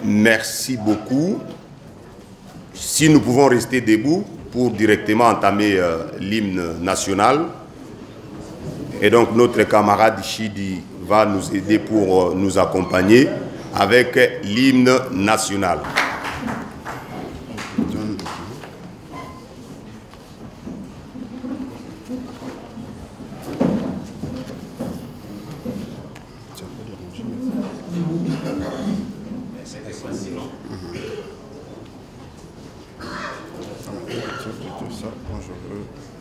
Merci beaucoup. Si nous pouvons rester debout pour directement entamer l'hymne national. Et donc notre camarade Chidi va nous aider pour nous accompagner avec l'hymne national.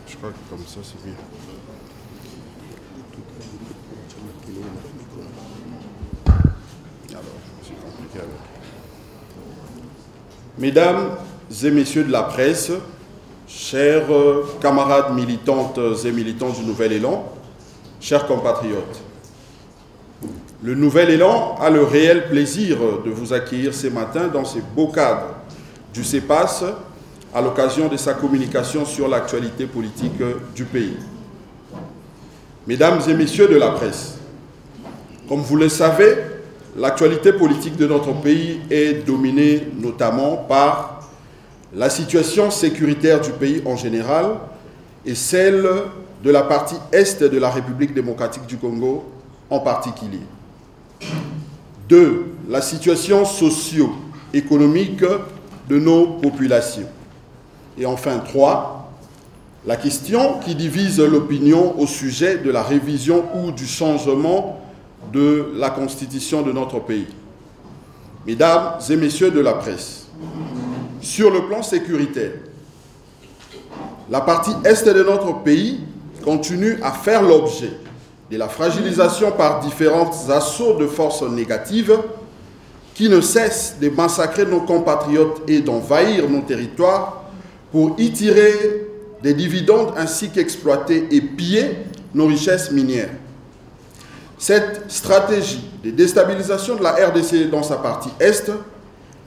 Je crois que comme ça c'est bien. Mesdames et messieurs de la presse, chers camarades militantes et militants du Nouvel Élan, chers compatriotes, le Nouvel Élan a le réel plaisir de vous accueillir ce matin dans ce beau cadre du CEPAS à l'occasion de sa communication sur l'actualité politique du pays. Mesdames et messieurs de la presse, comme vous le savez, l'actualité politique de notre pays est dominée notamment par la situation sécuritaire du pays en général et celle de la partie est de la République démocratique du Congo en particulier. 2. La situation socio-économique de nos populations. Et enfin 3. La question qui divise l'opinion au sujet de la révision ou du changement de la constitution de notre pays. Mesdames et messieurs de la presse, sur le plan sécuritaire, la partie est de notre pays continue à faire l'objet de la fragilisation par différents assauts de forces négatives qui ne cessent de massacrer nos compatriotes et d'envahir nos territoires pour y tirer des dividendes ainsi qu'exploiter et piller nos richesses minières. Cette stratégie de déstabilisation de la RDC dans sa partie Est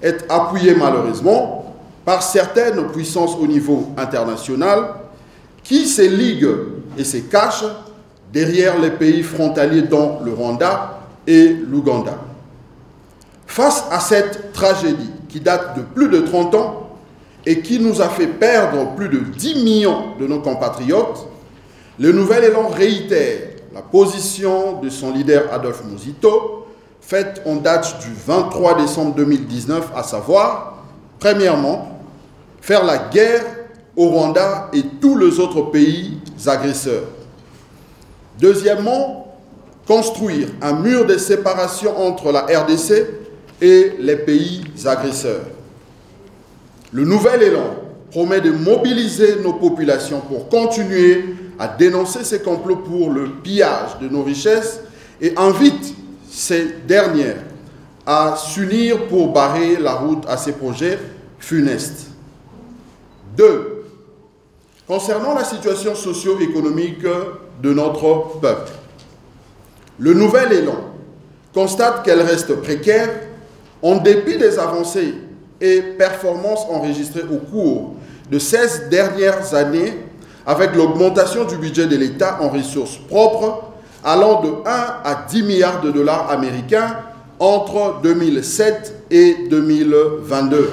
est appuyée malheureusement par certaines puissances au niveau international qui se liguent et se cachent derrière les pays frontaliers dont le Rwanda et l'Ouganda. Face à cette tragédie qui date de plus de 30 ans et qui nous a fait perdre plus de 10 millions de nos compatriotes, le Nouvel Élan réitère la position de son leader Adolphe Muzito, faite en date du 23 décembre 2019, à savoir, premièrement, faire la guerre au Rwanda et tous les autres pays agresseurs. Deuxièmement, construire un mur de séparation entre la RDC et les pays agresseurs. Le Nouvel Élan promet de mobiliser nos populations pour continuer à dénoncer ces complots pour le pillage de nos richesses et invite ces dernières à s'unir pour barrer la route à ces projets funestes. 2. Concernant la situation socio-économique de notre peuple, le Nouvel Élan constate qu'elle reste précaire en dépit des avancées et performances enregistrées au cours de 16 dernières années avec l'augmentation du budget de l'État en ressources propres allant de 1 à 10 milliards de dollars américains entre 2007 et 2022.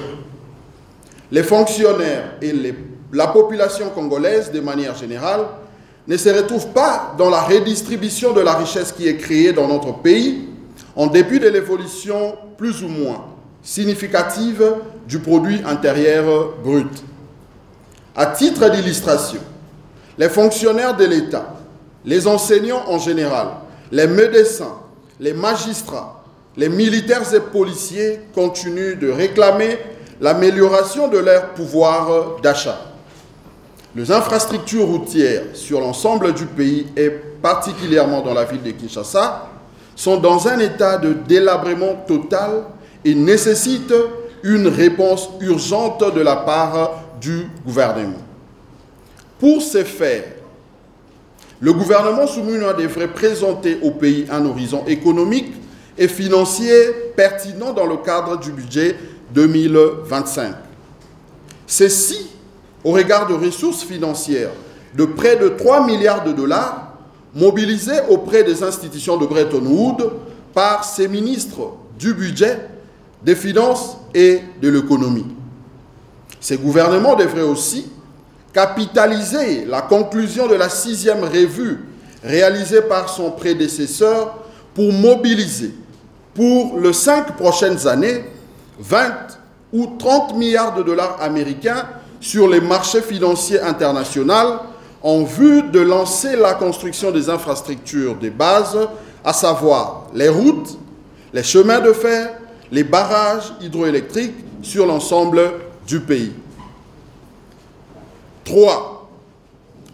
Les fonctionnaires et la population congolaise, de manière générale, ne se retrouvent pas dans la redistribution de la richesse qui est créée dans notre pays, en dépit de l'évolution plus ou moins significative du produit intérieur brut. À titre d'illustration, les fonctionnaires de l'État, les enseignants en général, les médecins, les magistrats, les militaires et policiers continuent de réclamer l'amélioration de leur pouvoir d'achat. Les infrastructures routières sur l'ensemble du pays et particulièrement dans la ville de Kinshasa sont dans un état de délabrement total et nécessitent une réponse urgente de la part du gouvernement. Pour ce faire, le gouvernement souverain devrait présenter au pays un horizon économique et financier pertinent dans le cadre du budget 2025. Ceci, au regard de ressources financières de près de 3 milliards de dollars mobilisés auprès des institutions de Bretton Woods par ces ministres du budget des finances et de l'économie. Ces gouvernements devraient aussi capitaliser la conclusion de la 6e revue réalisée par son prédécesseur pour mobiliser pour les 5 prochaines années 20 ou 30 milliards de dollars américains sur les marchés financiers internationaux en vue de lancer la construction des infrastructures de base, à savoir les routes, les chemins de fer, les barrages hydroélectriques sur l'ensemble du pays. 3.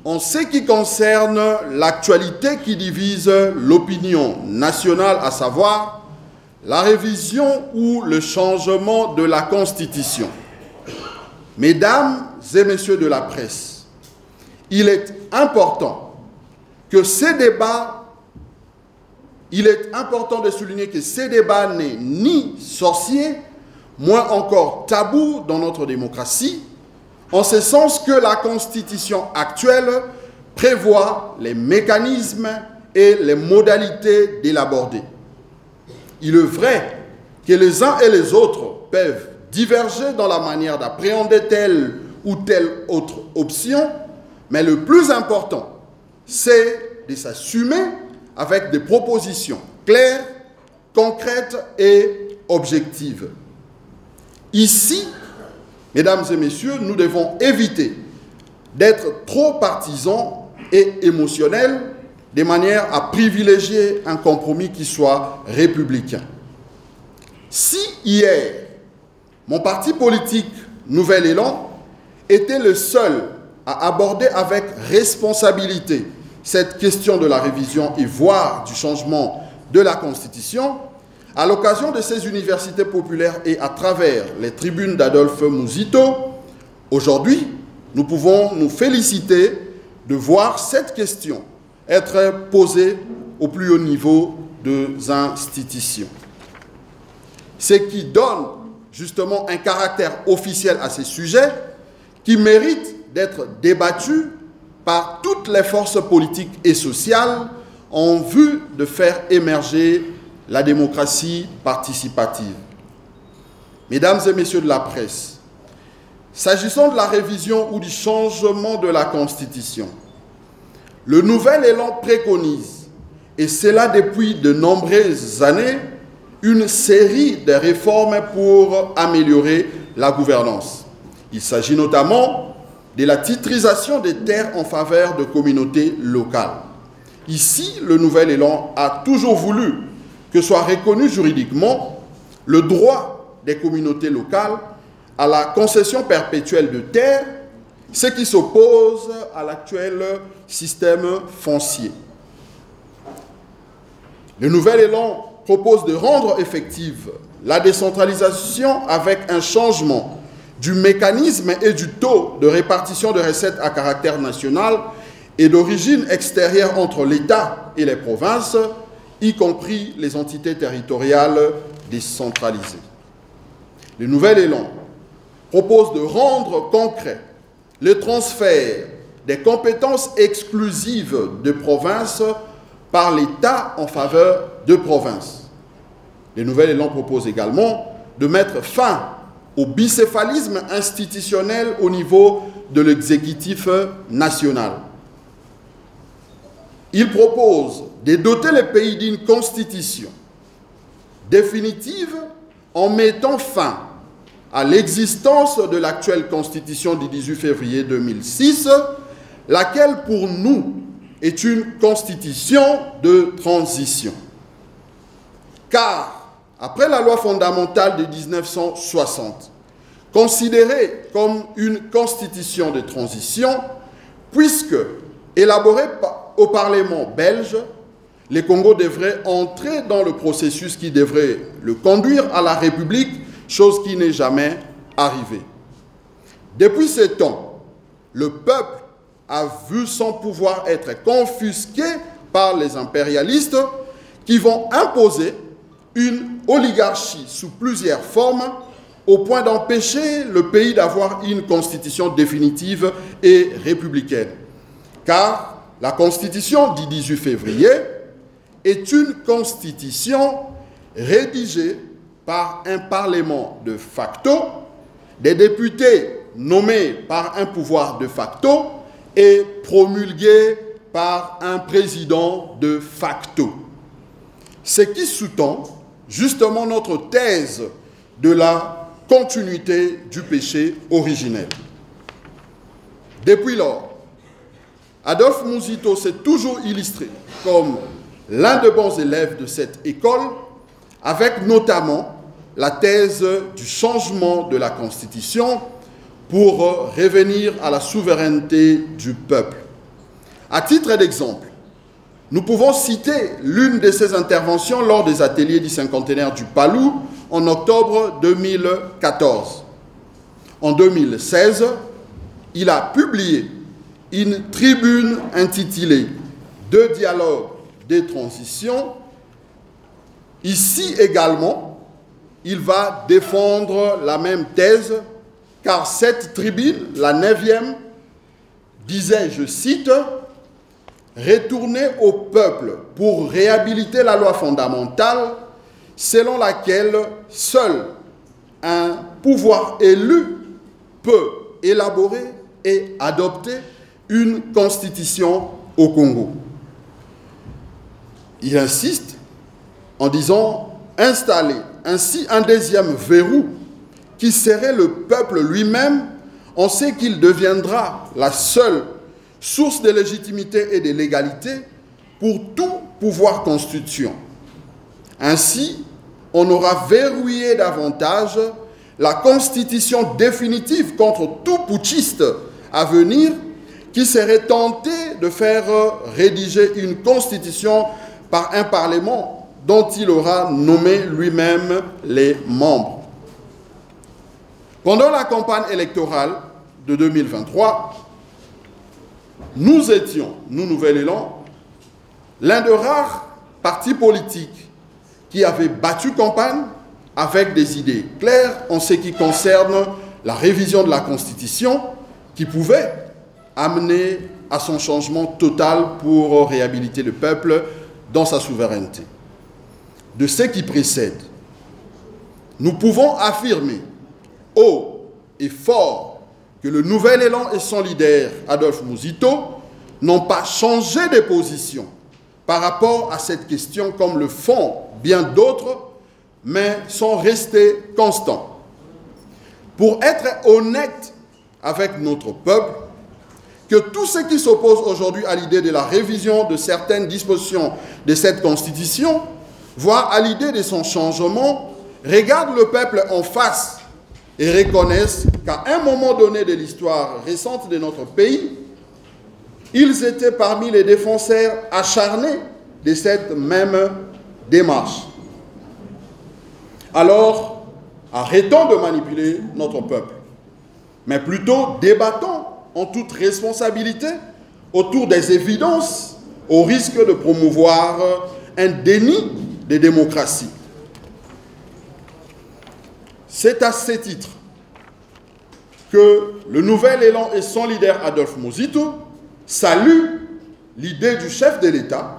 En ce qui concerne l'actualité qui divise l'opinion nationale, à savoir la révision ou le changement de la Constitution. Mesdames et messieurs de la presse, il est important que ces débats, il est important de souligner que ces débats n'est ni sorcier, moins encore tabou dans notre démocratie, en ce sens que la Constitution actuelle prévoit les mécanismes et les modalités de l'aborder. Il est vrai que les uns et les autres peuvent diverger dans la manière d'appréhender telle ou telle autre option, mais le plus important, c'est de s'assumer avec des propositions claires, concrètes et objectives. Ici, mesdames et messieurs, nous devons éviter d'être trop partisans et émotionnels de manière à privilégier un compromis qui soit républicain. Si hier, mon parti politique Nouvel Élan était le seul à aborder avec responsabilité cette question de la révision et voire du changement de la Constitution, à l'occasion de ces universités populaires et à travers les tribunes d'Adolphe Mouzito, aujourd'hui, nous pouvons nous féliciter de voir cette question être posée au plus haut niveau des institutions. Ce qui donne justement un caractère officiel à ces sujets qui méritent d'être débattus par toutes les forces politiques et sociales en vue de faire émerger la démocratie participative. Mesdames et messieurs de la presse, s'agissant de la révision ou du changement de la Constitution, le Nouvel Élan préconise, et cela depuis de nombreuses années, une série de réformes pour améliorer la gouvernance. Il s'agit notamment de la titrisation des terres en faveur de communautés locales. Ici, le Nouvel Élan a toujours voulu que soit reconnu juridiquement le droit des communautés locales à la concession perpétuelle de terres, ce qui s'oppose à l'actuel système foncier. Le Nouvel Élan propose de rendre effective la décentralisation avec un changement du mécanisme et du taux de répartition de recettes à caractère national et d'origine extérieure entre l'État et les provinces, y compris les entités territoriales décentralisées. Le Nouvel Élan propose de rendre concret le transfert des compétences exclusives de provinces par l'État en faveur de provinces. Le Nouvel Élan propose également de mettre fin au bicéphalisme institutionnel au niveau de l'exécutif national. Il propose de doter le pays d'une constitution définitive en mettant fin à l'existence de l'actuelle constitution du 18 février 2006, laquelle pour nous est une constitution de transition. Car, après la loi fondamentale de 1960, considérée comme une constitution de transition, puisque élaborée au Parlement belge, le Congo devrait entrer dans le processus qui devrait le conduire à la République, chose qui n'est jamais arrivée. Depuis ce temps, le peuple a vu son pouvoir être confisqué par les impérialistes qui vont imposer une oligarchie sous plusieurs formes au point d'empêcher le pays d'avoir une constitution définitive et républicaine. Car la constitution du 18 février est une constitution rédigée par un parlement de facto, des députés nommés par un pouvoir de facto et promulgués par un président de facto. Ce qui sous-tend justement notre thèse de la continuité du péché originel. Depuis lors, Adolphe Mouzito s'est toujours illustré comme l'un des bons élèves de cette école, avec notamment la thèse du changement de la Constitution pour revenir à la souveraineté du peuple. À titre d'exemple, nous pouvons citer l'une de ses interventions lors des ateliers du cinquantenaire du Palou en octobre 2014. En 2016, il a publié une tribune intitulée « Deux dialogues des transitions ». Ici également, il va défendre la même thèse, car cette tribune, la 9e, disait, je cite, « Retourner au peuple pour réhabiliter la loi fondamentale selon laquelle seul un pouvoir élu peut élaborer et adopter une constitution au Congo. » Il insiste en disant installer ainsi un deuxième verrou qui serait le peuple lui-même. On sait qu'il deviendra la seule source de légitimité et de légalité pour tout pouvoir constituant. Ainsi, on aura verrouillé davantage la constitution définitive contre tout putschiste à venir qui serait tenté de faire rédiger une constitution par un parlement dont il aura nommé lui-même les membres. Pendant la campagne électorale de 2023, nous étions, nous Nouvel Élan, l'un des rares partis politiques qui avait battu campagne avec des idées claires en ce qui concerne la révision de la Constitution qui pouvait amener à son changement total pour réhabiliter le peuple dans sa souveraineté. De ce qui précède, nous pouvons affirmer haut et fort que le Nouvel Élan et son leader, Adolphe Mouzito, n'ont pas changé de position par rapport à cette question comme le font bien d'autres, mais sont restés constants. Pour être honnête avec notre peuple, que tous ceux qui s'opposent aujourd'hui à l'idée de la révision de certaines dispositions de cette Constitution, voire à l'idée de son changement, regardent le peuple en face et reconnaissent qu'à un moment donné de l'histoire récente de notre pays, ils étaient parmi les défenseurs acharnés de cette même démarche. Alors, arrêtons de manipuler notre peuple, mais plutôt débattons en toute responsabilité autour des évidences au risque de promouvoir un déni de démocratie. C'est à ce titre que le Nouvel Élan et son leader Adolphe Mouzito saluent l'idée du chef de l'État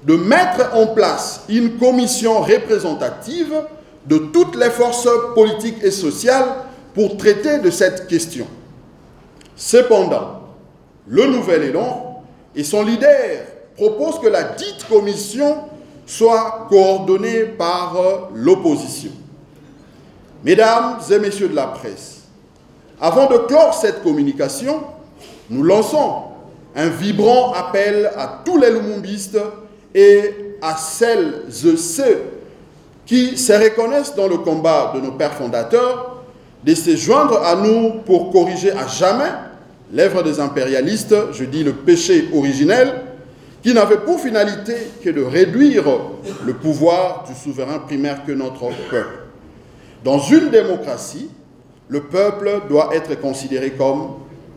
de mettre en place une commission représentative de toutes les forces politiques et sociales pour traiter de cette question. Cependant, le Nouvel Élan et son leader proposent que la dite commission soit coordonnée par l'opposition. Mesdames et messieurs de la presse, avant de clore cette communication, nous lançons un vibrant appel à tous les lumumbistes et à celles et ceux qui se reconnaissent dans le combat de nos pères fondateurs de se joindre à nous pour corriger à jamais l'œuvre des impérialistes, je dis le péché originel, qui n'avait pour finalité que de réduire le pouvoir du souverain primaire que notre peuple. Dans une démocratie, le peuple doit être considéré comme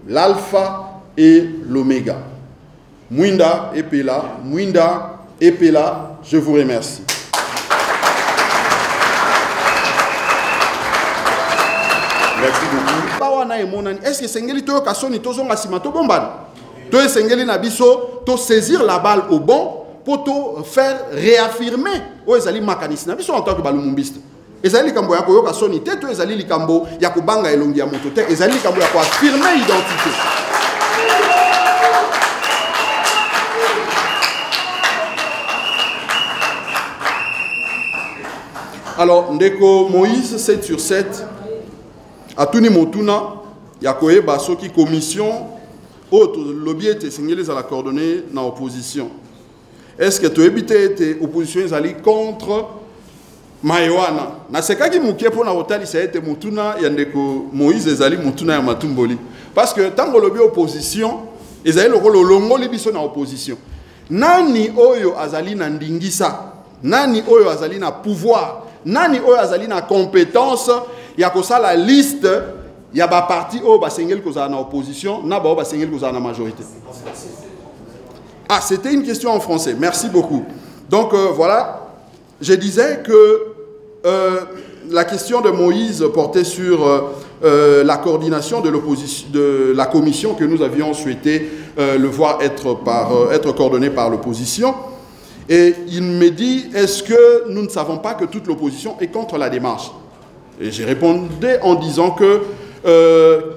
l'alpha et l'oméga. Mwinda et Pela, Mwinda et Pela, je vous remercie. Merci beaucoup. Est-ce que Sengeli to kasoni to zonga simato bomban? To Sengeli na biso to saisir la balle au bon pour te faire réaffirmer aux ali makanisme na biso en tant que balumumbiste. ezali likambo ya koyoka soni te to ezali likambo ya kobanga elongi ya moto te ezali likambo ya koaffirmer identité. Alors ndeko Moïse 7 sur 7 atuni motuna ya koyeba soki commission autre lobby était signalé à la coordonnée na opposition. Est-ce que tu évites opposition ezali contre Maïwana? Na sekaki mukie pona otali ça été motuna ya ndeko Moïse ezali motuna ya matumboli. Parce que tango lobby opposition ezali lokolo longoli biso na opposition. Nani oyo azali na ndingisa? Nani oyo azali na pouvoir? Nani oyo azali na compétence ya kosala liste ya ba parti oyo basengeli kozala na opposition na ba oyo basengeli kozala na majorité? Ah, c'était une question en français. Merci beaucoup. Donc voilà, je disais que la question de Moïse portait sur la coordination de l'opposition, de la commission que nous avions souhaité le voir être coordonnée par l'opposition. Et il me dit, est-ce que nous ne savons pas que toute l'opposition est contre la démarche? Et j'ai répondu en disant que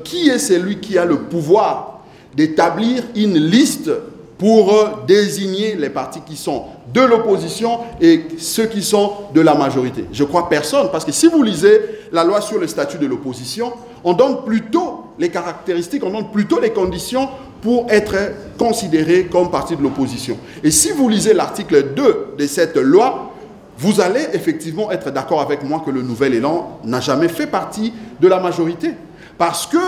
qui est celui qui a le pouvoir d'établir une liste pour désigner les partis qui sont de l'opposition et ceux qui sont de la majorité? Je crois personne, parce que si vous lisez la loi sur le statut de l'opposition, on donne plutôt les caractéristiques, on donne plutôt les conditions pour être considéré comme parti de l'opposition. Et si vous lisez l'article 2 de cette loi, vous allez effectivement être d'accord avec moi que le Nouvel Élan n'a jamais fait partie de la majorité. Parce que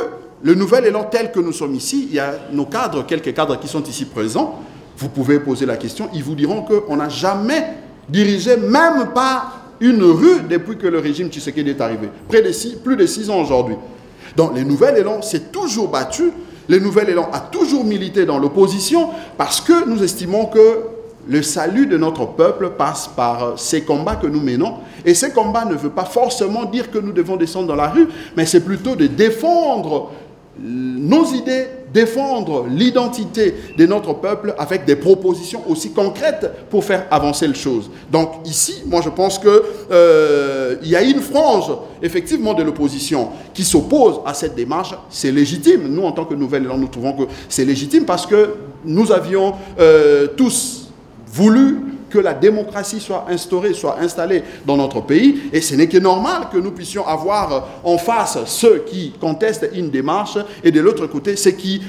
le Nouvel Élan tel que nous sommes ici, il y a nos cadres, quelques cadres qui sont ici présents, vous pouvez poser la question, ils vous diront qu'on n'a jamais dirigé même pas une rue depuis que le régime Tshisekedi est arrivé. Plus de 6 ans aujourd'hui. Donc le Nouvel Élan s'est toujours battu. Le Nouvel Élan a toujours milité dans l'opposition parce que nous estimons que le salut de notre peuple passe par ces combats que nous menons. Et ces combats ne veulent pas forcément dire que nous devons descendre dans la rue, mais c'est plutôt de défendre nos idées, défendre l'identité de notre peuple avec des propositions aussi concrètes pour faire avancer les choses. Donc ici, moi je pense qu'il y a une frange effectivement de l'opposition qui s'oppose à cette démarche. C'est légitime. Nous, en tant que Nouvel Élan, nous trouvons que c'est légitime parce que nous avions tous voulu que la démocratie soit instaurée, soit installée dans notre pays. Et ce n'est que normal que nous puissions avoir en face ceux qui contestent une démarche et de l'autre côté ceux qui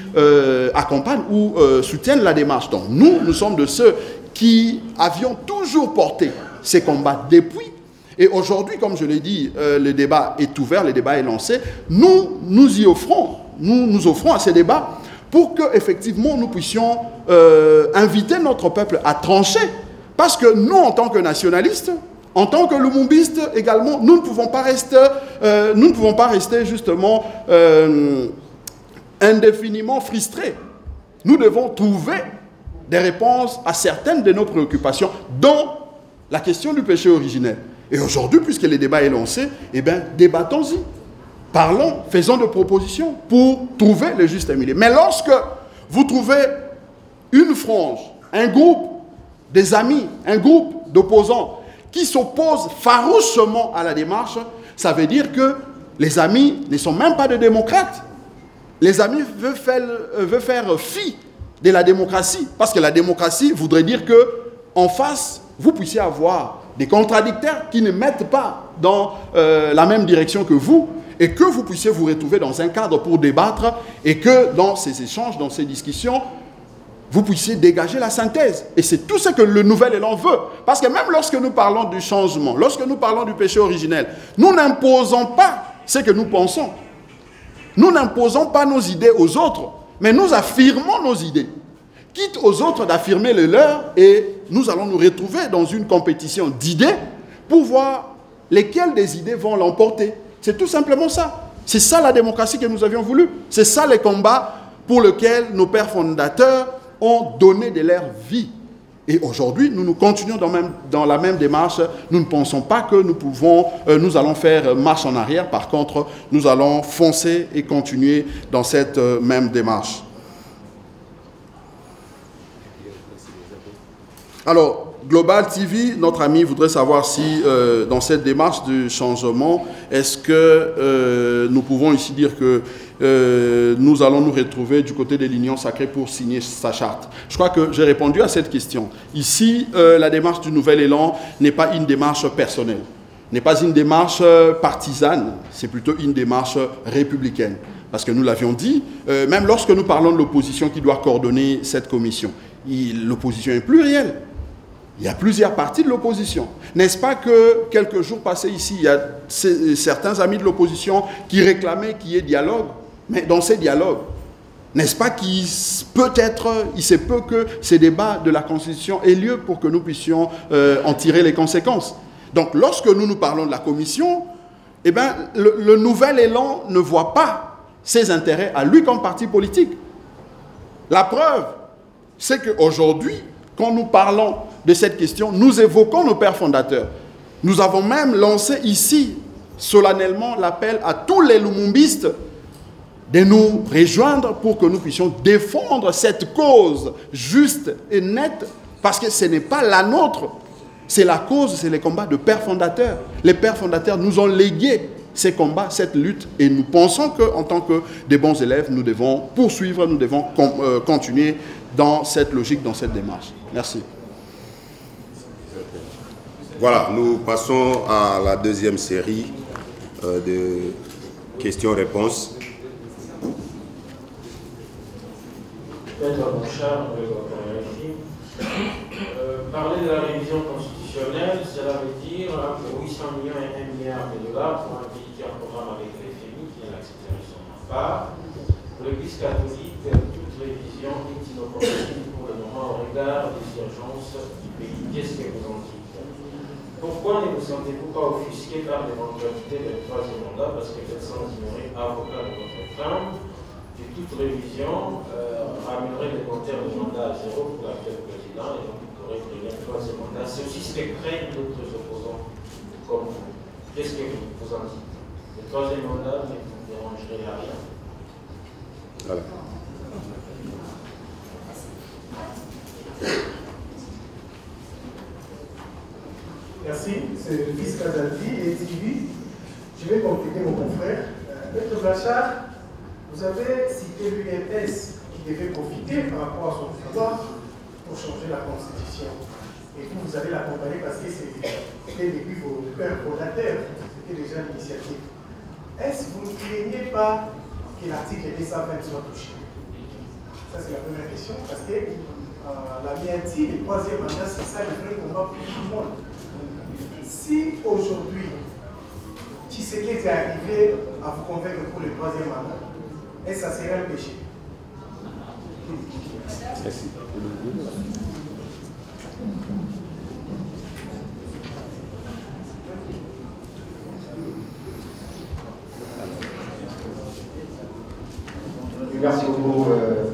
accompagnent ou soutiennent la démarche. Donc nous sommes de ceux qui avions toujours porté ces combats depuis. Et aujourd'hui, comme je l'ai dit, le débat est ouvert, le débat est lancé. Nous y offrons, nous offrons à ces débats pour qu'effectivement nous puissions inviter notre peuple à trancher. Parce que nous, en tant que nationalistes, en tant que lumumbistes également, nous ne pouvons pas rester justement indéfiniment frustrés. Nous devons trouver des réponses à certaines de nos préoccupations, dont la question du péché originel. Et aujourd'hui, puisque le débat est lancé, eh bien, débattons-y. Parlons, faisons des propositions pour trouver le juste milieu. Mais lorsque vous trouvez une frange, un groupe, des amis, un groupe d'opposants qui s'opposent farouchement à la démarche, ça veut dire que les amis ne sont même pas des démocrates. Les amis veulent faire fi de la démocratie, parce que la démocratie voudrait dire qu'en face, vous puissiez avoir des contradicteurs qui ne mettent pas dans la même direction que vous, et que vous puissiez vous retrouver dans un cadre pour débattre, et que dans ces échanges, dans ces discussions, vous puissiez dégager la synthèse. Et c'est tout ce que le Nouvel Élan veut. Parce que même lorsque nous parlons du changement, lorsque nous parlons du péché originel, nous n'imposons pas ce que nous pensons. Nous n'imposons pas nos idées aux autres, mais nous affirmons nos idées. Quitte aux autres d'affirmer les leurs, et nous allons nous retrouver dans une compétition d'idées pour voir lesquelles des idées vont l'emporter. C'est tout simplement ça. C'est ça la démocratie que nous avions voulu. C'est ça les combats pour lesquels nos pères fondateurs ont donné de leur vie. Et aujourd'hui, nous continuons dans la même démarche. Nous ne pensons pas que nous allons faire marche en arrière. Par contre, nous allons foncer et continuer dans cette même démarche. Alors, Global TV, notre ami voudrait savoir si, dans cette démarche de changement, est-ce que nous pouvons ici dire que nous allons nous retrouver du côté de l'Union sacrée pour signer sa charte? Je crois que j'ai répondu à cette question. Ici, la démarche du Nouvel Élan n'est pas une démarche personnelle, n'est pas une démarche partisane, c'est plutôt une démarche républicaine. Parce que nous l'avions dit, même lorsque nous parlons de l'opposition qui doit coordonner cette commission, l'opposition est plurielle. Il y a plusieurs partis de l'opposition. N'est-ce pas que quelques jours passés ici, il y a certains amis de l'opposition qui réclamaient qu'il y ait dialogue? Mais dans ces dialogues, n'est-ce pas qu'il peut-être, il se peut que ces débats de la Constitution aient lieu pour que nous puissions en tirer les conséquences? Donc, lorsque nous parlons de la commission, eh bien, le Nouvel Élan ne voit pas ses intérêts à lui comme parti politique. La preuve, c'est qu'aujourd'hui, quand nous parlons de cette question, nous évoquons nos pères fondateurs. Nous avons même lancé ici, solennellement, l'appel à tous les lumumbistes de nous rejoindre pour que nous puissions défendre cette cause juste et nette, parce que ce n'est pas la nôtre. C'est la cause, c'est les combats de pères fondateurs. Les pères fondateurs nous ont légué ces combats, cette lutte, et nous pensons qu'en tant que des bons élèves, nous devons poursuivre, nous devons continuer dans cette logique, dans cette démarche. Merci. Voilà, nous passons à la deuxième série de questions-réponses. Parler de la révision constitutionnelle, cela veut dire que 800 millions et 1 milliard de dollars pour un pays qui a un programme avec le FMI, qui vient d'accepter son part. Pour l'Église catholique, toute révision est inopportune pour le moment au regard des urgences du pays. Qu'est-ce que vous en dites? Pourquoi ne vous sentez-vous pas offusqué par l'éventualité d'un troisième mandat? Parce que peut-être sans ignorer, avocat de votre femme, que toute révision ramènerait les compteurs de mandat à zéro pour l'actuel président et donc il pourrait donner un troisième mandat. C'est aussi ce que craignent d'autres opposants comme vous. Qu'est-ce que vous en dites? Le troisième mandat ne vous dérangerait à rien? Voilà. Merci, c'est le fils Kazaldi et TV. Je vais compléter mon confrère. Maître Blanchard, vous avez cité l'UMS qui devait profiter par rapport à son pouvoir pour changer la Constitution. Et vous avez l'accompagné parce que c'était depuis vos pères fondateurs, c'était déjà l'initiative. Est-ce que vous ne craignez pas que l'article 220 soit touché? Ça, c'est la première question, parce que la mientie, le troisième mandat, c'est ça le vrai combat pour tout le monde. Si aujourd'hui, Tshisekedi est arrivé à vous convaincre pour le troisième mandat, est-ce que ça serait un péché? Merci. Merci beaucoup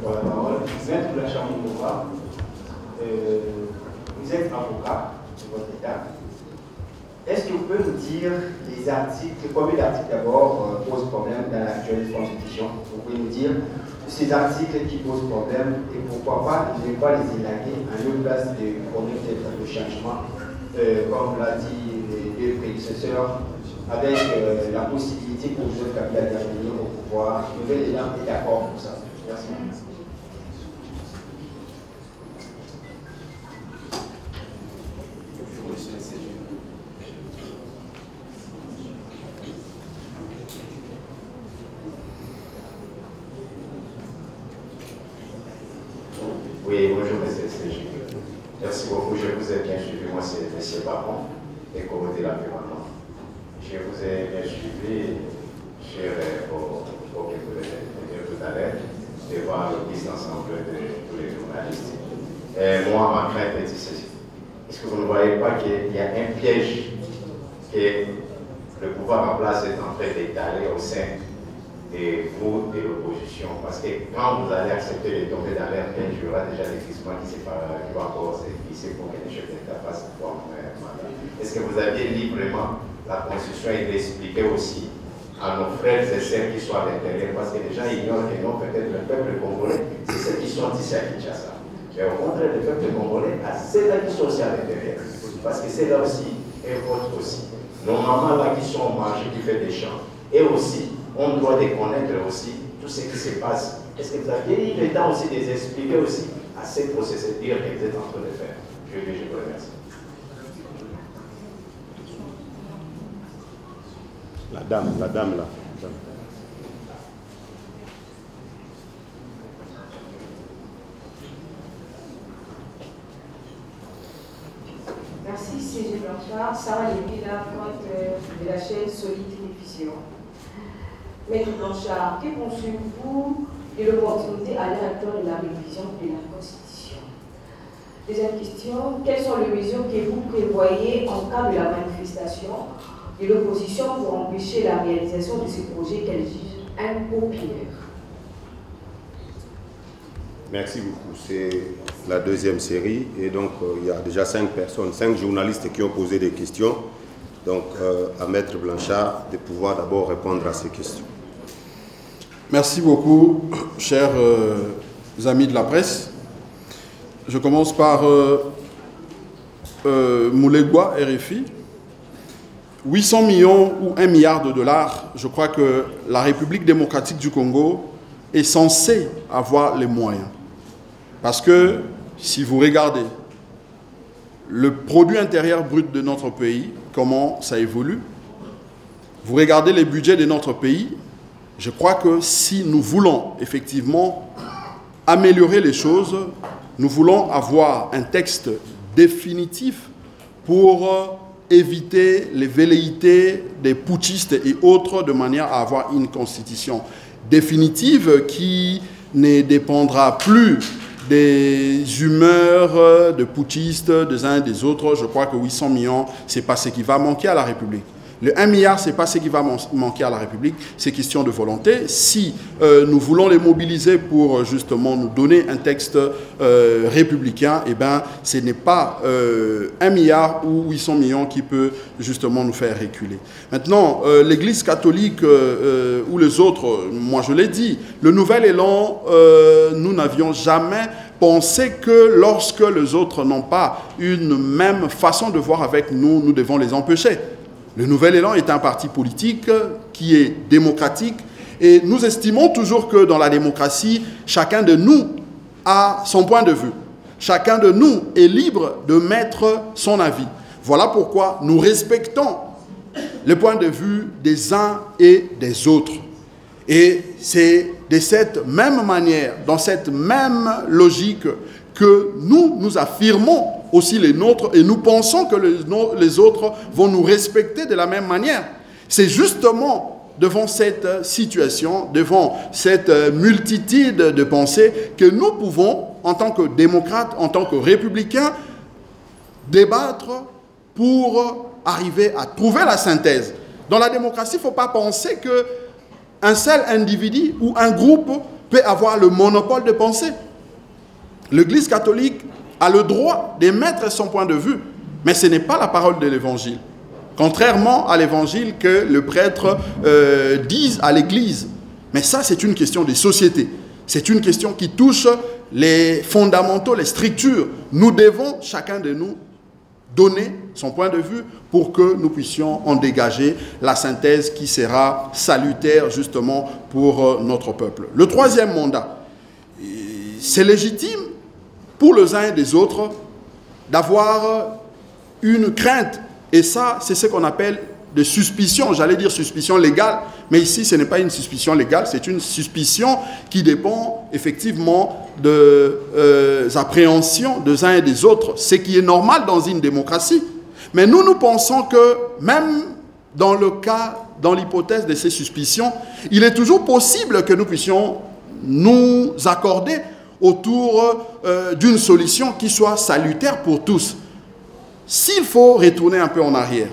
pour la parole. Maître Blanchard Moukoura, vous êtes avocat de votre État. Est-ce que vous pouvez nous dire les articles, combien d'articles d'abord posent problème dans l'actuelle Constitution? Vous pouvez nous dire ces articles qui posent problème et pourquoi pas ne pas les élaguer en lieu de place de prôner peut-être le changement, comme l'a dit les deux prédécesseurs, avec la possibilité pour Joseph Kabila d'intervenir au pouvoir. Le nouvel élan est d'accord pour ça. Merci. Oui, bonjour, M. CG. Merci beaucoup, je vous ai bien suivi. Moi, c'est M. Baron, écolo de l'environnement. Je vous ai bien suivi, cher au que vous l'avez dit tout à l'heure, devant le mise ensemble de tous les journalistes. Et moi, ma crainte est ceci. Est-ce que vous ne voyez pas qu'il y a un piège que le pouvoir en place est en train d'étaler au sein de vous, de l'opposition? Parce que quand vous allez accepter de tomber dans l'air, il y aura déjà des crisements qui vont encore se glisser pour que les chefs d'État fassent un mandat. Est-ce que vous aviez librement la Constitution et d'expliquer aussi à nos frères et sœurs qui sont à l'intérieur, parce que les gens ignorent que non, peut-être le peuple congolais, c'est ceux qui sont ici à Kinshasa. Mais au contraire, le peuple congolais a ses acquis sociaux à l'intérieur. Parce que c'est là aussi, et vote aussi. Nos mamans là qui sont au marché, qui font des champs. Et aussi, on doit déconnaître aussi tout ce qui se passe. Est-ce que vous avez eu le temps aussi de les expliquer aussi à ces procédures que vous êtes en train de faire? Je vous remercie. La dame là. Merci, C.G. Blanchard. Sarah Lévy, la pointe de la chaîne Solide Télévision. Maître Blanchard, que pensez-vous de l'opportunité à l'heure actuelle de la révision de la Constitution? Deuxième question, quelles sont les mesures que vous prévoyez en cas de la manifestation de l'opposition pour empêcher la réalisation de ce projet qu'elle juge impopulaire? Merci beaucoup. C'est la deuxième série et donc il y a déjà 5 personnes, 5 journalistes qui ont posé des questions. Donc à Maître Blanchard de pouvoir d'abord répondre à ces questions. Merci beaucoup, chers amis de la presse. Je commence par Moulegwa, RFI. 800 millions ou 1 milliard de dollars, je crois que la République démocratique du Congo est censée avoir les moyens. Parce que si vous regardez le produit intérieur brut de notre pays, comment ça évolue, vous regardez les budgets de notre pays, je crois que si nous voulons effectivement améliorer les choses, nous voulons avoir un texte définitif pour éviter les velléités des putschistes et autres de manière à avoir une constitution définitive qui ne dépendra plus des humeurs de putschistes des uns et des autres. Je crois que 800 millions, ce n'est pas ce qui va manquer à la République. Le 1 milliard, ce n'est pas ce qui va manquer à la République, c'est question de volonté. Si nous voulons les mobiliser pour justement nous donner un texte républicain, eh bien, ce n'est pas 1 milliard ou 800 millions qui peut justement nous faire reculer. Maintenant, l'Église catholique ou les autres, moi je l'ai dit, le nouvel élan, nous n'avions jamais pensé que lorsque les autres n'ont pas une même façon de voir avec nous, nous devons les empêcher. Le Nouvel Élan est un parti politique qui est démocratique et nous estimons toujours que dans la démocratie, chacun de nous a son point de vue. Chacun de nous est libre de mettre son avis. Voilà pourquoi nous respectons les points de vue des uns et des autres. Et c'est de cette même manière, dans cette même logique, que nous affirmons aussi les nôtres et nous pensons que les autres vont nous respecter de la même manière. C'est justement devant cette situation, devant cette multitude de pensées que nous pouvons, en tant que démocrates, en tant que républicains, débattre pour arriver à trouver la synthèse. Dans la démocratie, il ne faut pas penser qu'un seul individu ou un groupe peut avoir le monopole de pensée. L'Église catholique a le droit d'émettre son point de vue, mais ce n'est pas la parole de l'Évangile. Contrairement à l'Évangile que le prêtre dise à l'Église. Mais ça, c'est une question des sociétés. C'est une question qui touche les fondamentaux, les structures. Nous devons, chacun de nous, donner son point de vue pour que nous puissions en dégager la synthèse qui sera salutaire justement pour notre peuple. Le troisième mandat, c'est légitime pour les uns et les autres d'avoir une crainte. Et ça, c'est ce qu'on appelle des suspicions, j'allais dire suspicion légale, mais ici, ce n'est pas une suspicion légale, c'est une suspicion qui dépend effectivement des appréhensions des uns et des autres, ce qui est normal dans une démocratie. Mais nous pensons que même dans le cas, dans l'hypothèse de ces suspicions, il est toujours possible que nous puissions nous accorder autour d'une solution qui soit salutaire pour tous. S'il faut retourner un peu en arrière,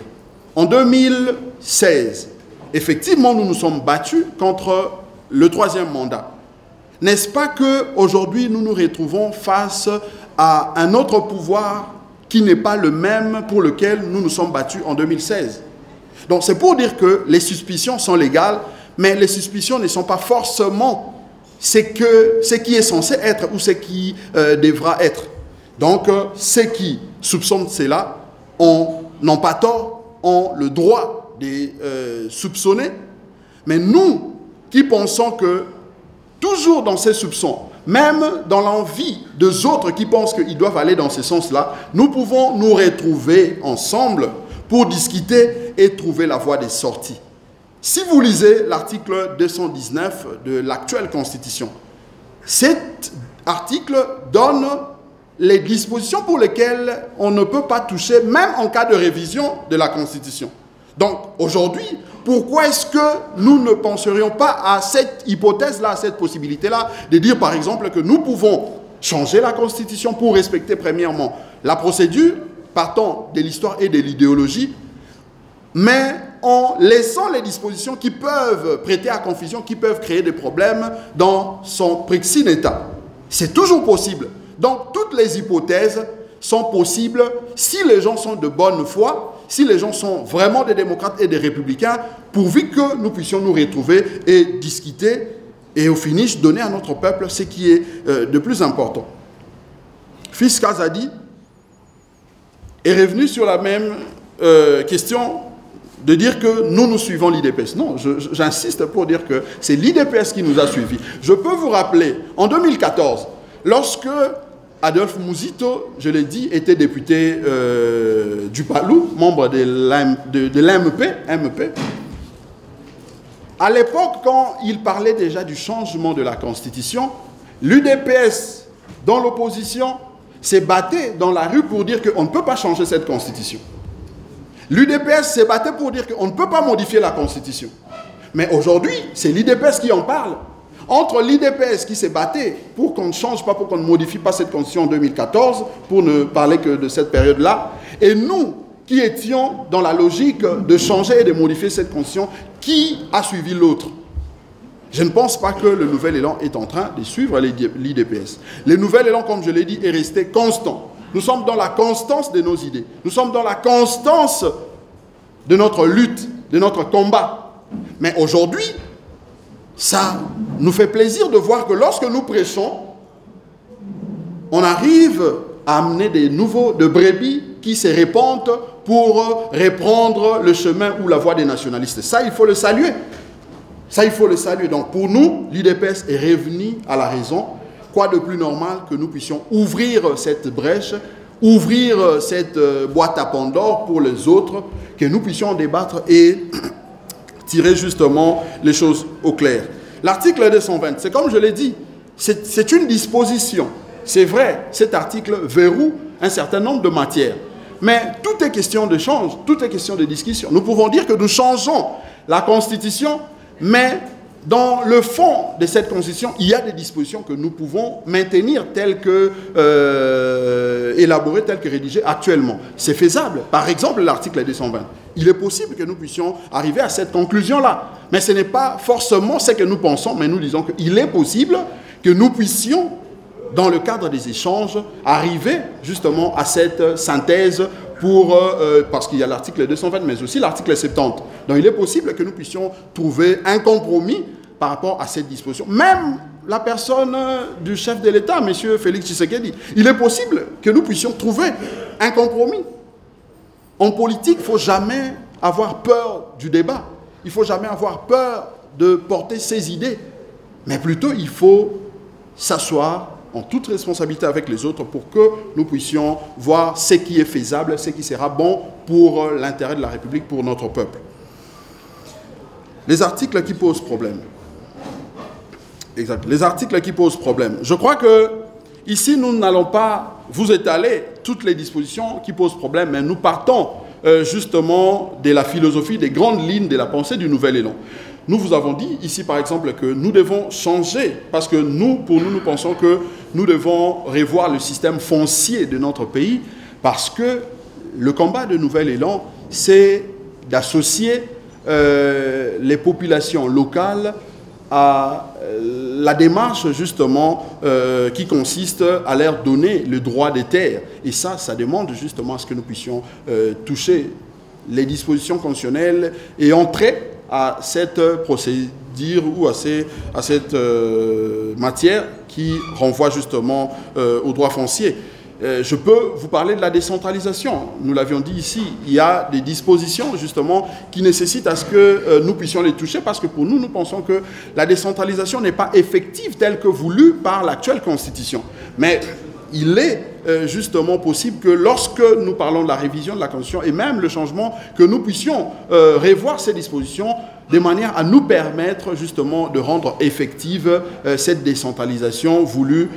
en 2016, effectivement, nous nous sommes battus contre le troisième mandat. N'est-ce pas qu'aujourd'hui, nous nous retrouvons face à un autre pouvoir qui n'est pas le même pour lequel nous nous sommes battus en 2016? Donc, c'est pour dire que les suspicions sont légales, mais les suspicions ne sont pas forcément ce qui est censé être ou ce qui devra être. Donc, ceux qui soupçonnent cela n'ont pas tort, ont le droit de soupçonner. Mais nous qui pensons que, toujours dans ces soupçons, même dans l'envie des autres qui pensent qu'ils doivent aller dans ce sens-là, nous pouvons nous retrouver ensemble pour discuter et trouver la voie des sorties. Si vous lisez l'article 219 de l'actuelle Constitution, cet article donne les dispositions pour lesquelles on ne peut pas toucher, même en cas de révision de la Constitution. Donc, aujourd'hui, pourquoi est-ce que nous ne penserions pas à cette hypothèse-là, à cette possibilité-là, de dire, par exemple, que nous pouvons changer la Constitution pour respecter, premièrement, la procédure, partant de l'histoire et de l'idéologie, mais en laissant les dispositions qui peuvent prêter à confusion, qui peuvent créer des problèmes dans son précis état. C'est toujours possible. Donc, toutes les hypothèses sont possibles si les gens sont de bonne foi, si les gens sont vraiment des démocrates et des républicains, pourvu que nous puissions nous retrouver et discuter et au finish donner à notre peuple ce qui est de plus important. Fils Kazadi est revenu sur la même question de dire que nous suivons l'IDPS. Non, j'insiste pour dire que c'est l'IDPS qui nous a suivis. Je peux vous rappeler, en 2014, lorsque Adolphe Mouzito, je l'ai dit, était député du Palou, membre de l'AMP. À l'époque, quand il parlait déjà du changement de la Constitution, l'UDPS, dans l'opposition, s'est battu dans la rue pour dire qu'on ne peut pas changer cette Constitution. L'UDPS s'est battu pour dire qu'on ne peut pas modifier la Constitution. Mais aujourd'hui, c'est l'IDPS qui en parle. Entre l'IDPS qui s'est battu pour qu'on ne change pas, pour qu'on ne modifie pas cette Constitution en 2014, pour ne parler que de cette période-là, et nous qui étions dans la logique de changer et de modifier cette Constitution, qui a suivi l'autre? Je ne pense pas que le Nouvel Élan est en train de suivre l'IDPS. Le Nouvel Élan, comme je l'ai dit, est resté constant. Nous sommes dans la constance de nos idées. Nous sommes dans la constance de notre lutte, de notre combat. Mais aujourd'hui, ça nous fait plaisir de voir que lorsque nous prêchons, on arrive à amener de brebis qui se répandent pour reprendre le chemin ou la voie des nationalistes. Ça, il faut le saluer. Ça, il faut le saluer. Donc, pour nous, l'IDPS est revenu à la raison. Quoi de plus normal que nous puissions ouvrir cette brèche, ouvrir cette boîte à Pandore pour les autres, que nous puissions en débattre et tirer justement les choses au clair. L'article 220, c'est comme je l'ai dit, c'est une disposition. C'est vrai, cet article verrouille un certain nombre de matières. Mais tout est question de change, tout est question de discussion. Nous pouvons dire que nous changeons la Constitution, mais dans le fond de cette Constitution, il y a des dispositions que nous pouvons maintenir telles que élaborées, telles que rédigées actuellement. C'est faisable. Par exemple, l'article 220. Il est possible que nous puissions arriver à cette conclusion-là. Mais ce n'est pas forcément ce que nous pensons, mais nous disons qu'il est possible que nous puissions, dans le cadre des échanges, arriver justement à cette synthèse parce qu'il y a l'article 220, mais aussi l'article 70. Donc il est possible que nous puissions trouver un compromis par rapport à cette disposition. Même la personne du chef de l'État, M. Félix Tshisekedi, il est possible que nous puissions trouver un compromis. En politique, il ne faut jamais avoir peur du débat. Il ne faut jamais avoir peur de porter ses idées. Mais plutôt, il faut s'asseoir en toute responsabilité avec les autres pour que nous puissions voir ce qui est faisable, ce qui sera bon pour l'intérêt de la République, pour notre peuple. Les articles qui posent problème. Exact. Les articles qui posent problème. Je crois que ici, nous n'allons pas vous étaler toutes les dispositions qui posent problème, mais nous partons justement de la philosophie, des grandes lignes de la pensée du Nouvel Élan. Nous vous avons dit ici, par exemple, que nous devons changer, parce que pour nous pensons que nous devons revoir le système foncier de notre pays, parce que le combat de Nouvel Élan, c'est d'associer les populations locales à la démarche, justement, qui consiste à leur donner le droit des terres. Et ça demande justement à ce que nous puissions toucher les dispositions constitutionnelles et entrer à cette dire, ou à cette matière qui renvoie justement au droit foncier. Je peux vous parler de la décentralisation. Nous l'avions dit ici, il y a des dispositions justement qui nécessitent à ce que nous puissions les toucher, parce que pour nous, nous pensons que la décentralisation n'est pas effective telle que voulue par l'actuelle Constitution. Mais il est justement possible que lorsque nous parlons de la révision de la Constitution et même le changement, que nous puissions revoir ces dispositions de manière à nous permettre justement de rendre effective cette décentralisation voulue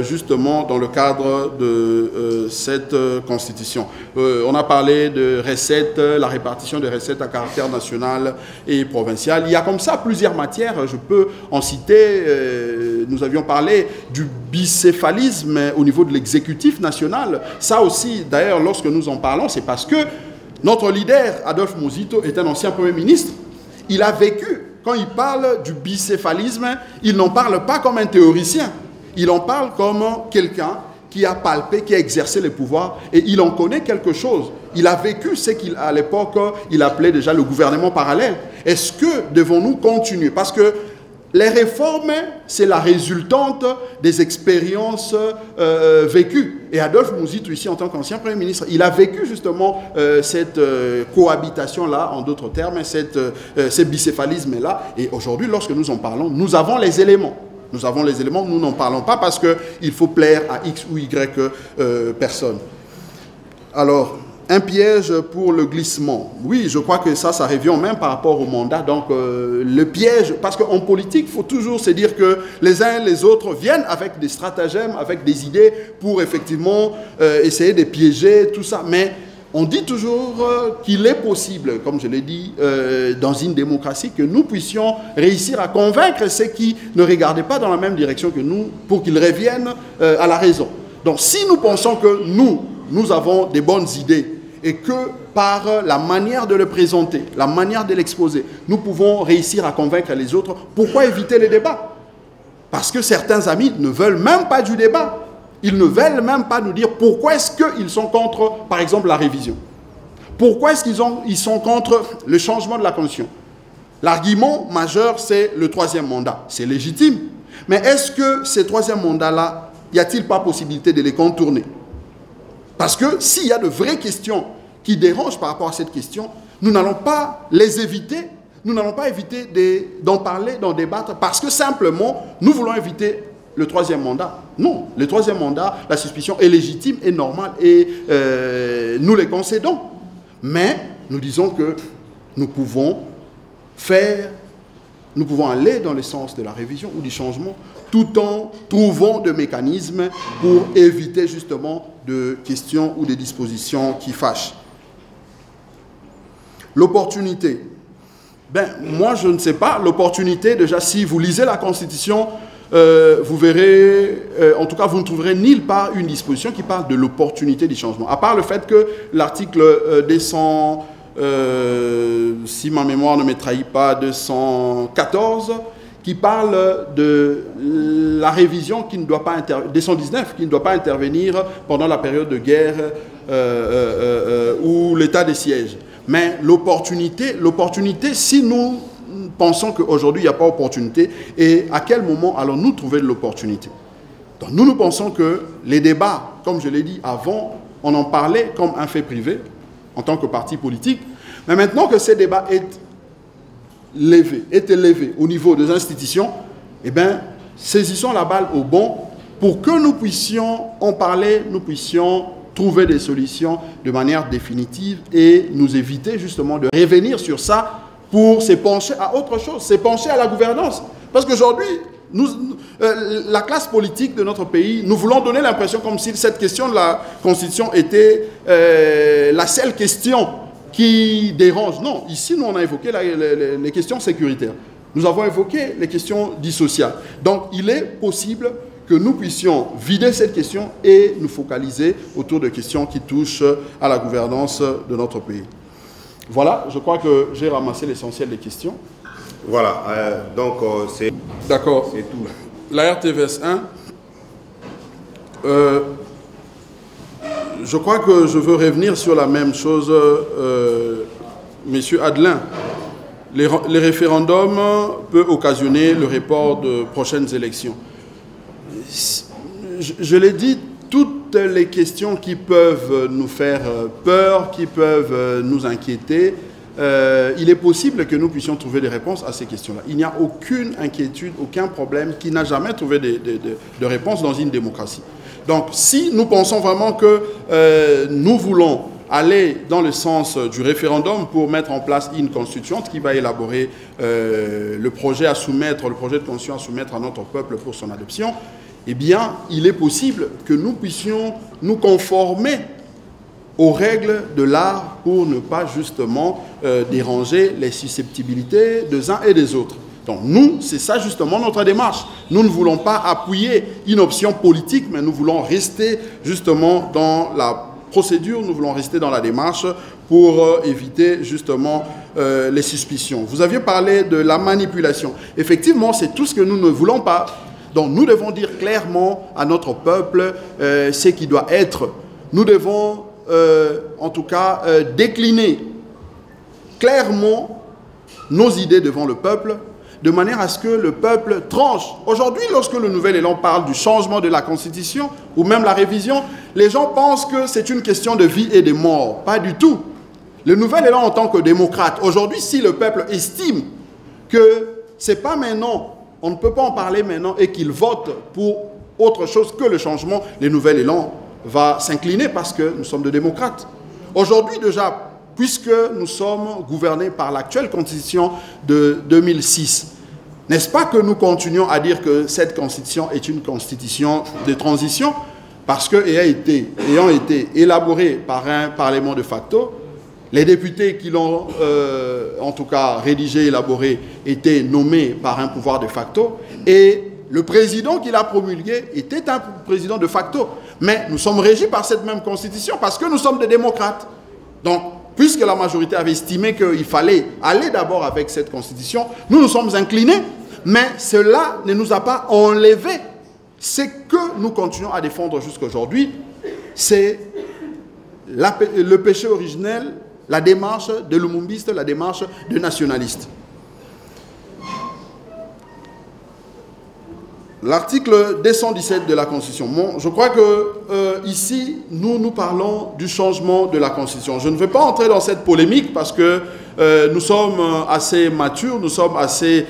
justement dans le cadre de cette Constitution. On a parlé de recettes, la répartition des recettes à caractère national et provincial. Il y a comme ça plusieurs matières, je peux en citer. Nous avions parlé du bicéphalisme au niveau de l'exécutif national. Ça aussi, d'ailleurs, lorsque nous en parlons, c'est parce que notre leader, Adolphe Muzito, est un ancien Premier ministre. Il a vécu, quand il parle du bicéphalisme, il n'en parle pas comme un théoricien. Il en parle comme quelqu'un qui a palpé, qui a exercé les pouvoirs, et il en connaît quelque chose. Il a vécu ce qu'à l'époque, il appelait déjà le gouvernement parallèle. Est-ce que devons-nous continuer? Parce que les réformes, c'est la résultante des expériences vécues. Et Adolphe Muzito, ici, en tant qu'ancien Premier ministre, il a vécu justement cette cohabitation-là, en d'autres termes, ce bicéphalisme-là. Et aujourd'hui, lorsque nous en parlons, nous avons les éléments. Nous avons les éléments, nous n'en parlons pas parce qu'il faut plaire à X ou Y personne. Alors, un piège pour le glissement. Oui, je crois que ça revient même par rapport au mandat. Donc, le piège, parce qu'en politique, il faut toujours se dire que les uns et les autres viennent avec des stratagèmes, avec des idées pour effectivement essayer de piéger tout ça. Mais on dit toujours qu'il est possible, comme je l'ai dit, dans une démocratie, que nous puissions réussir à convaincre ceux qui ne regardaient pas dans la même direction que nous pour qu'ils reviennent à la raison. Donc, si nous pensons que nous avons des bonnes idées, et que par la manière de le présenter, la manière de l'exposer, nous pouvons réussir à convaincre les autres, pourquoi éviter les débats? Parce que certains amis ne veulent même pas du débat. Ils ne veulent même pas nous dire pourquoi est-ce qu'ils sont contre, par exemple, la révision. Pourquoi est-ce qu'ils sont contre le changement de la Constitution? L'argument majeur, c'est le troisième mandat. C'est légitime. Mais est-ce que ces troisième mandats-là, y a-t-il pas possibilité de les contourner? Parce que s'il y a de vraies questions qui dérangent par rapport à cette question, nous n'allons pas les éviter, nous n'allons pas éviter d'en parler, d'en débattre, parce que simplement, nous voulons éviter le troisième mandat. Non, le troisième mandat, la suspicion est légitime et normale, et nous les concédons. Mais nous disons que nous pouvons aller dans le sens de la révision ou du changement, tout en trouvant des mécanismes pour éviter justement de questions ou des dispositions qui fâchent. L'opportunité. Ben, moi, je ne sais pas. L'opportunité, déjà, si vous lisez la Constitution, vous verrez, en tout cas, vous ne trouverez nulle part une disposition qui parle de l'opportunité du changement. À part le fait que l'article 200... si ma mémoire ne me trahit pas, 214, qui parle de la révision qui ne doit pas 219, qui ne doit pas intervenir pendant la période de guerre ou l'état de siège. Mais l'opportunité, si nous pensons qu'aujourd'hui il n'y a pas d'opportunité, et à quel moment allons-nous trouver de l'opportunité? Donc nous pensons que les débats, comme je l'ai dit avant, on en parlait comme un fait privé, en tant que parti politique, mais maintenant que ces débats est élevé au niveau des institutions, eh bien, saisissons la balle au bon pour que nous puissions en parler, nous puissions trouver des solutions de manière définitive et nous éviter justement de revenir sur ça pour se pencher à autre chose, se pencher à la gouvernance. Parce qu'aujourd'hui, la classe politique de notre pays, nous voulons donner l'impression comme si cette question de la Constitution était la seule question qui dérange. Non, ici, nous, on a évoqué les questions sécuritaires. Nous avons évoqué les questions dites sociales. Donc, il est possible que nous puissions vider cette question et nous focaliser autour de questions qui touchent à la gouvernance de notre pays. Voilà, je crois que j'ai ramassé l'essentiel des questions. Voilà, donc c'est... D'accord. C'est tout. La RTVS 1, je crois que je veux revenir sur la même chose, Monsieur Adelin. les référendums peuvent occasionner le report de prochaines élections. Je l'ai dit, toutes les questions qui peuvent nous faire peur, qui peuvent nous inquiéter, il est possible que nous puissions trouver des réponses à ces questions-là. Il n'y a aucune inquiétude, aucun problème qui n'a jamais trouvé de réponse dans une démocratie. Donc, si nous pensons vraiment que nous voulons aller dans le sens du référendum pour mettre en place une constituante qui va élaborer le projet à soumettre, le projet de constitution à soumettre à notre peuple pour son adoption, eh bien, il est possible que nous puissions nous conformer aux règles de l'art pour ne pas justement déranger les susceptibilités des uns et des autres. Donc nous, c'est ça justement notre démarche. Nous ne voulons pas appuyer une option politique, mais nous voulons rester justement dans la procédure, nous voulons rester dans la démarche pour éviter justement les suspicions. Vous aviez parlé de la manipulation. Effectivement, c'est tout ce que nous ne voulons pas. Donc nous devons dire clairement à notre peuple ce qui doit être. Nous devons en tout cas décliner clairement nos idées devant le peuple, de manière à ce que le peuple tranche. Aujourd'hui, lorsque le Nouvel Élan parle du changement de la Constitution, ou même la révision, les gens pensent que c'est une question de vie et de mort. Pas du tout. Le Nouvel Élan en tant que démocrate, aujourd'hui, si le peuple estime que c'est pas maintenant, on ne peut pas en parler maintenant, et qu'il vote pour autre chose que le changement, le Nouvel Élan va s'incliner parce que nous sommes des démocrates. Aujourd'hui déjà, puisque nous sommes gouvernés par l'actuelle constitution de 2006. N'est-ce pas que nous continuons à dire que cette constitution est une constitution de transition parce qu'ayant été élaborée par un parlement de facto, les députés qui l'ont en tout cas rédigé, élaboré, étaient nommés par un pouvoir de facto et le président qui l'a promulgué était un président de facto. Mais nous sommes régis par cette même constitution parce que nous sommes des démocrates. Donc, puisque la majorité avait estimé qu'il fallait aller d'abord avec cette constitution, nous nous sommes inclinés, mais cela ne nous a pas enlevé. Ce que nous continuons à défendre jusqu'à aujourd'hui, c'est le péché originel, la démarche de lumumbiste, la démarche de nationaliste. L'article 217 de la Constitution. Bon, je crois que ici, nous parlons du changement de la Constitution. Je ne vais pas entrer dans cette polémique parce que nous sommes assez matures, nous sommes assez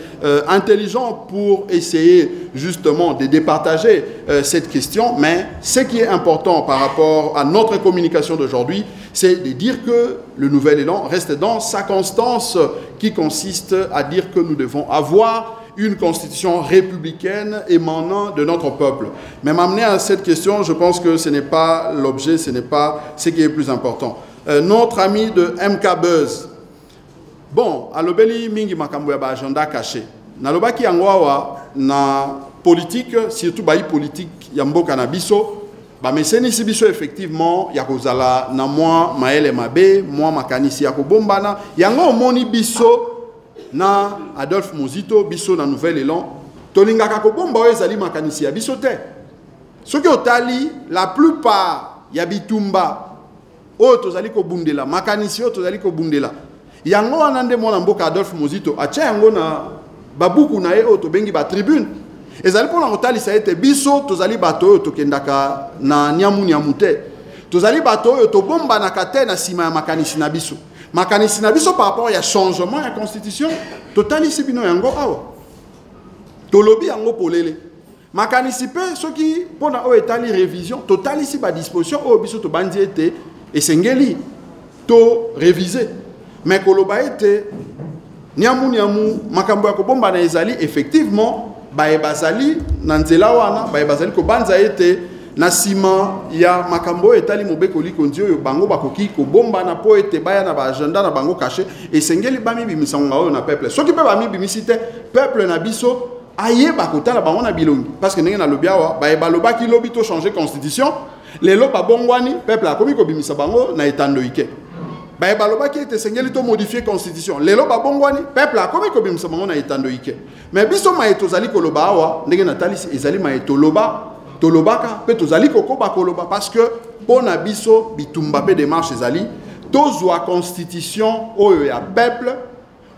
intelligents pour essayer justement de départager cette question. Mais ce qui est important par rapport à notre communication d'aujourd'hui, c'est de dire que le Nouvel Élan reste dans sa constance qui consiste à dire que nous devons avoir une constitution républicaine émanant de notre peuple. Mais m'amener à cette question, je pense que ce n'est pas l'objet, ce n'est pas ce qui est plus important. Notre ami de MK Buzz. Bon, alobeli mingi makambo ya ba agenda caché. Nalobaki yangoawa na politique, surtout ba politique ya mboka na biso, ba meseni si biso effectivement ya kozala na moi maele mabe, moi makanisi ya kobombana, yango moni biso na Adolphe Muzito biso na Nouvel Élan tolingaka ko bomba oyo ezali makanisi ya biso te soki otali la plupart ya bitumba oyo tozali ko bundela makanisi oyo tozali ko bundela yango wana nde mwana mboka Adolphe Muzito atia yango na babuku na ye oyo tobengi ba tribune ezali pona kotalisa ete biso tozali bato oyo tokendaka na nyamu te tozali bato oyo tobombanaka te na sima ya makanisi na biso. Makanisi na biso par rapport à changement de la constitution, totali sibino yango awa. Tolobi yango polele. Makanisi pe ceux qui pona o etali révision, totali si ba disposition o biso to bandi ete esengeli to réviser. Mais koloba ete nyamu makambo ya kobomba na ezali effectivement ba ebazali na nzela wana ba ebazali ko banza ete na sima ya makambo etali mobeko likonzi oyo bango bakoki ko bomba na po ete baya na ba agenda na bango caché esengeli bami bimisanga oyo na peuple soki pe bami bimisite peuple na biso ayeba kotala bango na bilongi parce que ndenge na lobiawa ba ebaloba ki lobi to changer constitution lelo ba bongwani peuple akomi ko bimisa bango na etando ike ba ebaloba ki ete sengeli to modifier constitution lelo ba bongwani peuple akomi ko bimisa bango na etando ike mais biso maeto zali koloba awa ndenge na talisi ezali maeto loba tolobaka pe tozali kokoba koloba parce que pona biso bitumba pe démarche ezali tozwa constitution oyo ya peuple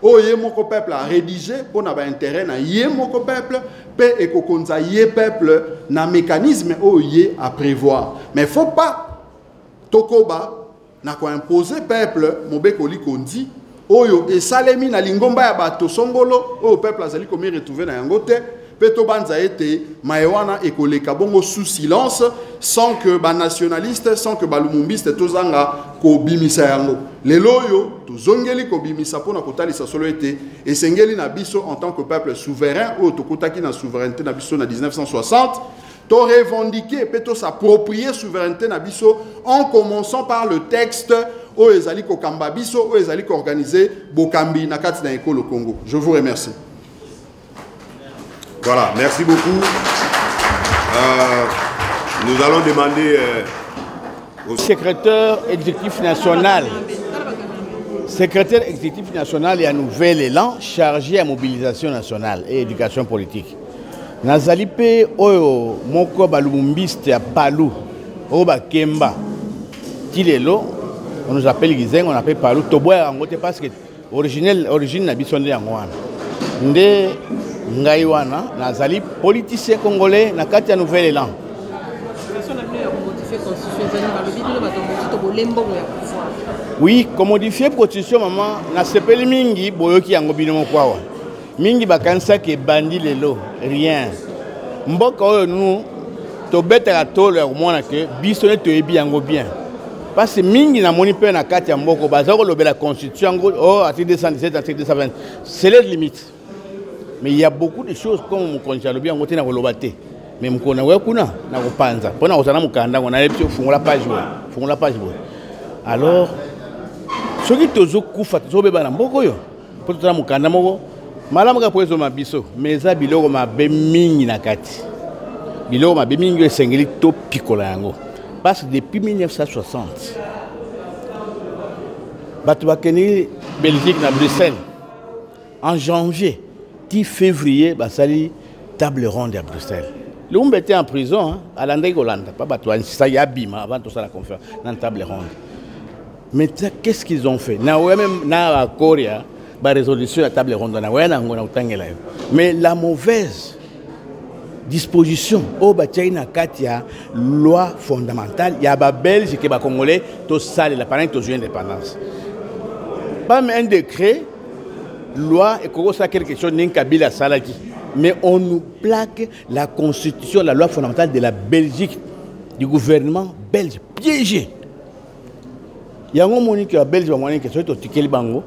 Oye moko peuple a rédigé pour na ba intérêt na yé moko peuple pe ekokonza yé peuple na mécanisme oye à prévoir. Mais faut pas tokoba na ko imposer peuple mobeko likondi oyo esalemi na lingomba ya bato songolo oyo peuple azali komi retrouver na yango te pe to banza ete maewana ekoleka bongo sous silence sans que ba nationaliste sans que ba lumumbiste tozanga ko bimisa yango lelo oyo tozongeli ko bimisa pona kotalisa solo ete esengeli na biso en tant que peuple souverain oyo tokutaki na souveraineté na biso na 1960 to revendiquer pe to s'approprier souveraineté na biso en commençant par le texte oyo ezali ko kamba biso oyo ezali ko organiser bokambi na kati na ekolo Congo. Je vous remercie. Voilà, merci beaucoup. Nous allons demander au secrétaire exécutif national. Secrétaire exécutif national et à nouvel élan chargé à mobilisation nationale et éducation politique. Nazalipe oyo moko balumumbiste à Palou, Oba Kemba, Tilelo, on nous appelle Gizeng, on appelle Palou, Toboya Angote parce que origine n'habisonde Angouane. Nde Ngaïwana, Nazali, politicien congolais, na kati à nouvel élan. Oui, comme modifier la constitution, maman, na sepeli mingi, boyoki yango binomo kwawa. Mingi bakansa ke bandi lelo, rien. Mboka oyo nous, to beta la tolo ya komona ke bisone to ebi yango bien. Parce que mingi na moni pe na kati ya mboko bazako lobe la constitution ngo oh article 217 article 220. C'est les limites. Mais il y a beaucoup de choses comme mon bien côté na kolobate. Mais mkona we kuna na kopanza. Pona osana mukanda ngona lepio fungula page wo. Fungula page wo. Alors ce qui tozo kufa tozo beba na mboko yo. Po tozana mukanda moko malamu ka poezo mabiso. Meza biloko mabe mingi na kati. Biloko mabe mingi esengeli to pikola yango. Parce que depuis 1960 batu bakeni Belgique na Bruxelles en janvier 10 février, basali table ronde à Bruxelles. L'homme était en prison, à l'André-Golanda, pas Batouane, ça y a bima avant tout ça la conférence, dans la table ronde. Mais qu'est-ce qu'ils ont fait? Même na Korea, la résolution de la table ronde, mais la mauvaise disposition, au Batiaïna Katia, loi fondamentale, il y a des Belges qui sont Congolais, tout ça, la pendant que indépendance. Pas un décret. Loi et ça quelque chose n'est Kabila Salaki. Mais on nous plaque la constitution, la loi fondamentale de la Belgique, du gouvernement belge, piégé. Il y a un moment que la Belgique va monter que c'est au Tikeli Bango,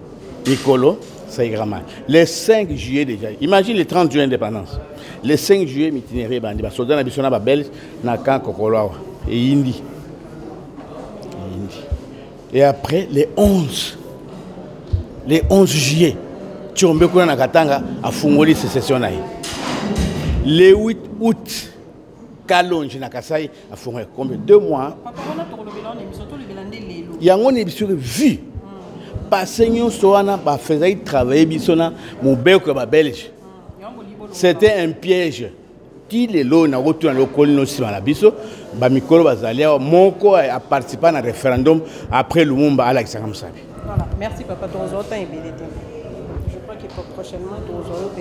Nicolo, ça ira mal. Le 5 juillet déjà, imagine le 30 juillet indépendance. Le 5 juillet, itinéraire bandi, soldat na bisona ba belge na kan Kokoloa et Indi. Et après le 11 juillet Tchombekuna na Katanga a fungoli sécession naï. Le 8 août, Kalonji na Kasai a fungoli combien 2 mois. Il y a une émission vue. Passenyo soana ba faisait travailler bisona mon beko ba belge. C'était un piège. Qui les lots na retour dans le colon sur la biso ba mikolo bazalia moko a participé à un référendum après Lumumba à l'Axakamsabi. Voilà, merci papa Tozo, temps est bien. Je crois que prochainement, Tozo,